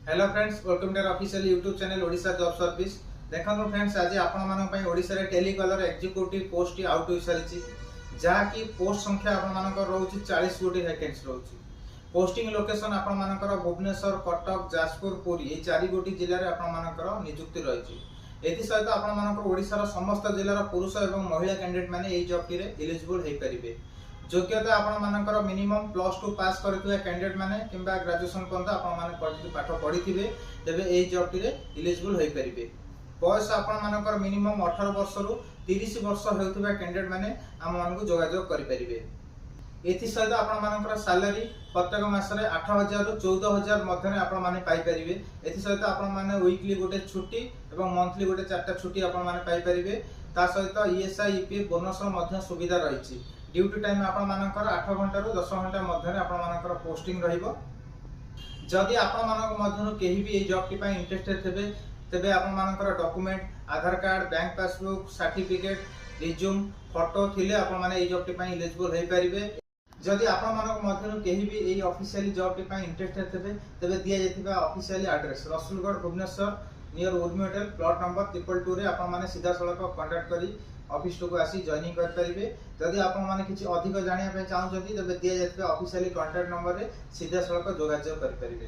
Hello friends, welcome to our official YouTube channel Odisha job service. देखो friends, आज आपण मानक पई ओडिशा रे टेलीकॉलर एग्जीक्यूटिव पोस्ट आउट होई सारिछि, जहा की पोस्ट संख्या आपण मानक रहउछि 40 गोटी वैकेंसी रहउछि। पोस्टिंग लोकेशन आपण मानक भुवनेश्वर, कटक, जाजपुर, पुरी ए 4 गोटी जिल्ला रे आपण मानक नियुक्ति रहिछि। एथि सहित आपण मानक ओडिशा रो समस्त जिल्ला रो पुरुष एवं महिला कैंडिडेट माने एई जॉब रे एलिजिबल हेइ परिबे। योग्यता आपण मानकर मिनिमम +2 पास करथिबा कैंडिडेट माने किंबा ग्रेजुएशन पर्यंत आपण माने पाठ पढिथिबे, तेबे एई जॉब रे एलिजिबल होई परिबे। बयस आपण मानकर मिनिमम 18 वर्ष रु 30 वर्ष हेउथिबा कैंडिडेट माने हम मानकु जोगाजोग करि परिबे। एथि सहित आपण मानकर सैलरी प्रत्येक मास रे 8000 रु 14000 मध्ये आपण माने पाई परिबे। एथि सहित आपण माने वीकली गोटे छुट्टी एवं मंथली गोटे 4टा छुट्टी आपण माने पाई परिबे। ता सहित ईएसआई ईपीएफ बोनस मध्ये सुविधा रहिछि। ड्यूटी टाइम आपण मानकर 8 घंटा रु 10 घंटा मध्ये आपण मानकर पोस्टिंग रहिबो। जदि आपण मानक मध्यनु केही भी ए जॉब के पय इंटरेस्टेड थेबे, तेबे आपण मानकर document, Aadhaar card, bank passbook, certificate, resume, photo थिले आपण माने ए जॉब के पय एलिजिबल होई परिबे। जदि आपण मानक मध्यनु केही भी ए ऑफिशियली जॉब के पय इंटरेस्टेड थेबे, तेबे दिया जेतिबा officially address Rasulgarh Bhubaneswar near Urmi hotel plot number 222 रे आपण माने सीधा सड़क कांटेक्ट करी ऑफिस को आसी जॉइनिंग कर परिबे। जदि आपण माने किछि अधिक जानिया पे चाहू जदि, तबे दिया जेतिबा ऑफिशियली कांटेक्ट नंबर रे सीधा सड़क जोगाजोग कर परिबे।